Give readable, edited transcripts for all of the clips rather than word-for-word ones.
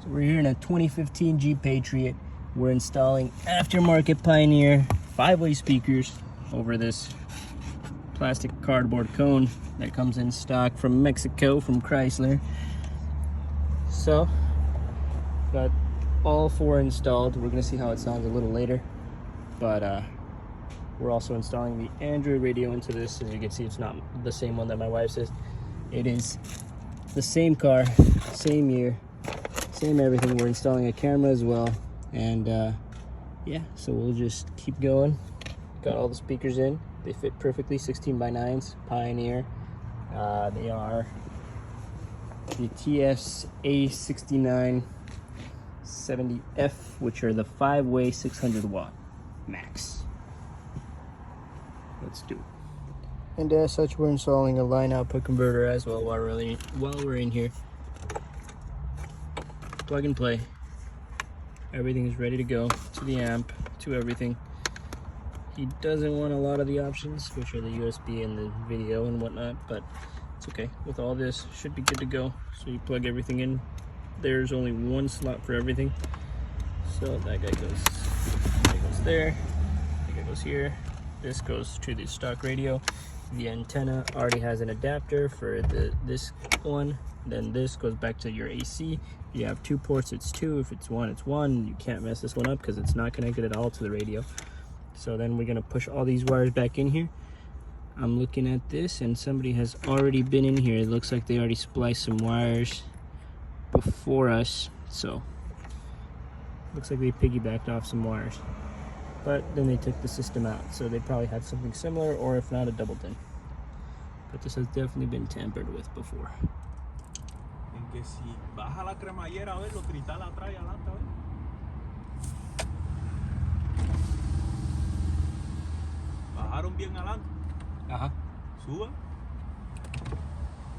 So we're here in a 2015 Jeep Patriot. We're installing aftermarket Pioneer 5-way speakers over this plastic cardboard cone that comes in stock from Mexico from Chrysler. So got all 4 installed. We're gonna see how it sounds a little later, but we're also installing the Android radio into this. As you can see, it's not the same one that my wife says. It is the same car, same year, same everything. We're installing a camera as well, and yeah, so we'll just keep going. Got all the speakers in. They fit perfectly, 16x9s, Pioneer. They are the TS A6970F, which are the 5-way 600 watt max. Let's do it. And as such, we're installing a line output converter as well while we're in here. Plug and play. Everything is ready to go, to the amp, to everything. He doesn't want a lot of the options, which are the USB and the video and whatnot, but it's okay. With all this, should be good to go. So you plug everything in. There's only one slot for everything. So that guy goes there, that guy goes here. This goes to the stock radio. The antenna already has an adapter for this one. Then this goes back to your AC. If you have 2 ports, it's 2. If it's 1, it's 1. You can't mess this one up because it's not connected at all to the radio. So then we're gonna push all these wires back in here. I'm looking at this and somebody has already been in here. It looks like they already spliced some wires before us. So looks like they piggybacked off some wires. But then they took the system out, so they probably had something similar, or if not, a double din. But this has definitely been tampered with before. Que si baja la cremallera, a ver, los cristales atrás y adelante, a ver. Bajaron bien adelante. Ajá. Suba.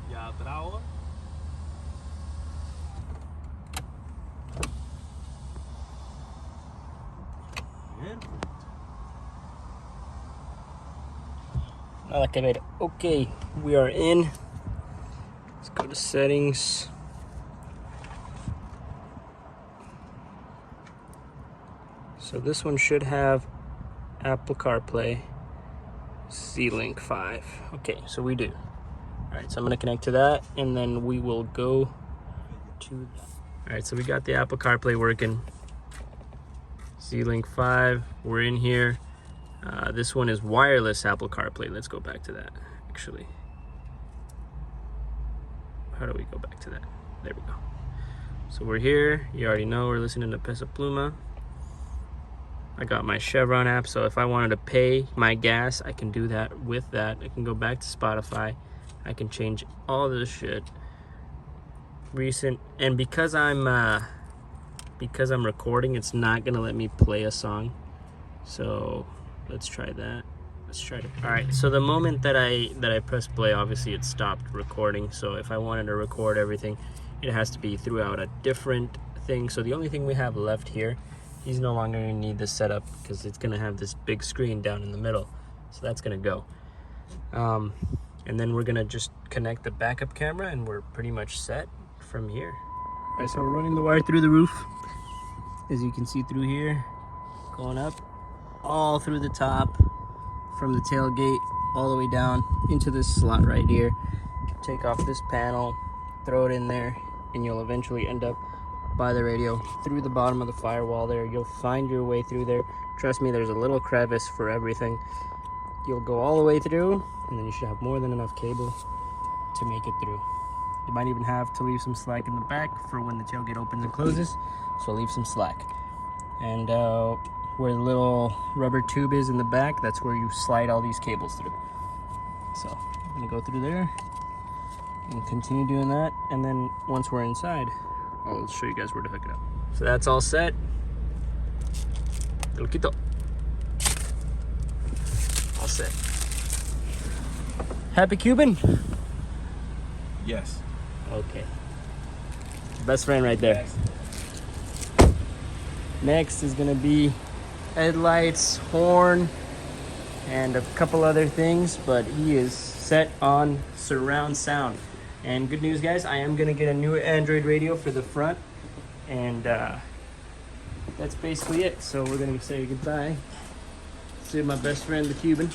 Y atrás ahora. Okay, we are in. Let's go to settings. So this one should have Apple CarPlay, C-Link 5. Okay, so we do. All right, so I'm gonna connect to that, and then we will go to that. All right, so we got the Apple CarPlay working. C-Link 5, we're in here. This one is wireless Apple CarPlay. Let's go back to that, actually. How do we go back to that? There we go. So we're here. You already know we're listening to Peso Pluma. I got my Chevron app, so if I wanted to pay my gas, I can do that with that. I can go back to Spotify. I can change all this shit. Recent, and because I'm recording, it's not gonna let me play a song. So let's try that. Let's try it. All right, so the moment that I press play, obviously it stopped recording. So if I wanted to record everything, it has to be throughout a different thing. So the only thing we have left here, he's no longer gonna need this setup because it's gonna have this big screen down in the middle. So that's gonna go. And then we're gonna just connect the backup camera and we're pretty much set from here. All right, so we're running the wire through the roof. As you can see through here, going up, all through the top, from the tailgate all the way down into this slot right here. Take off this panel, throw it in there, and you'll eventually end up by the radio through the bottom of the firewall there. You'll find your way through there. Trust me, there's a little crevice for everything. You'll go all the way through, and then you should have more than enough cable to make it through. You might even have to leave some slack in the back for when the tailgate opens and closes, so leave some slack. And where the little rubber tube is in the back, that's where you slide all these cables through. So I'm gonna go through there and continue doing that, and then once we're inside, I'll show you guys where to hook it up. So that's all set. Lo quito. All set. Happy Cuban? Yes. Okay. Best friend right there. Yes. Next is gonna be headlights, horn, and a couple other things, but he is set on surround sound. And good news, guys, I am gonna get a new Android radio for the front, And that's basically it. So we're gonna say goodbye. See my best friend, the Cuban.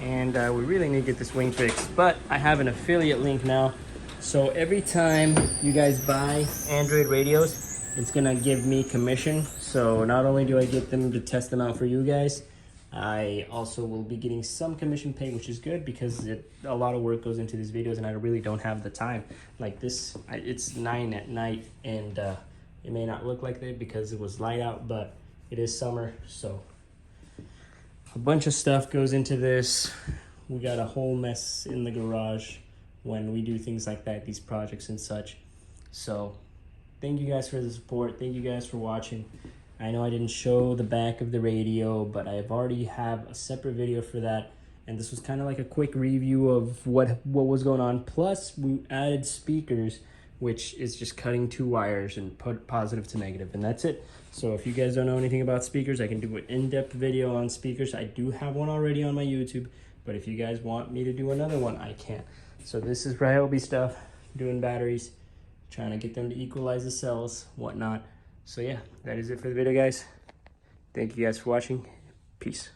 And we really need to get this wing fixed, but I have an affiliate link now. So every time you guys buy Android radios, it's gonna give me commission. So not only do I get them to test them out for you guys, I also will be getting some commission pay, which is good because a lot of work goes into these videos and I really don't have the time. Like this, it's 9 at night and it may not look like that because it was light out, but it is summer, so a bunch of stuff goes into this. We got a whole mess in the garage when we do things like that, these projects and such. So thank you guys for the support. Thank you guys for watching. I know I didn't show the back of the radio, but I've already have a separate video for that. And this was kind of like a quick review of what was going on. Plus we added speakers, which is just cutting 2 wires and put positive to negative, and that's it. So if you guys don't know anything about speakers, I can do an in-depth video on speakers. I do have one already on my YouTube, but if you guys want me to do another one, I can. So this is Ryobi stuff, doing batteries, trying to get them to equalize the cells, whatnot. So yeah, that is it for the video, guys. Thank you guys for watching. Peace.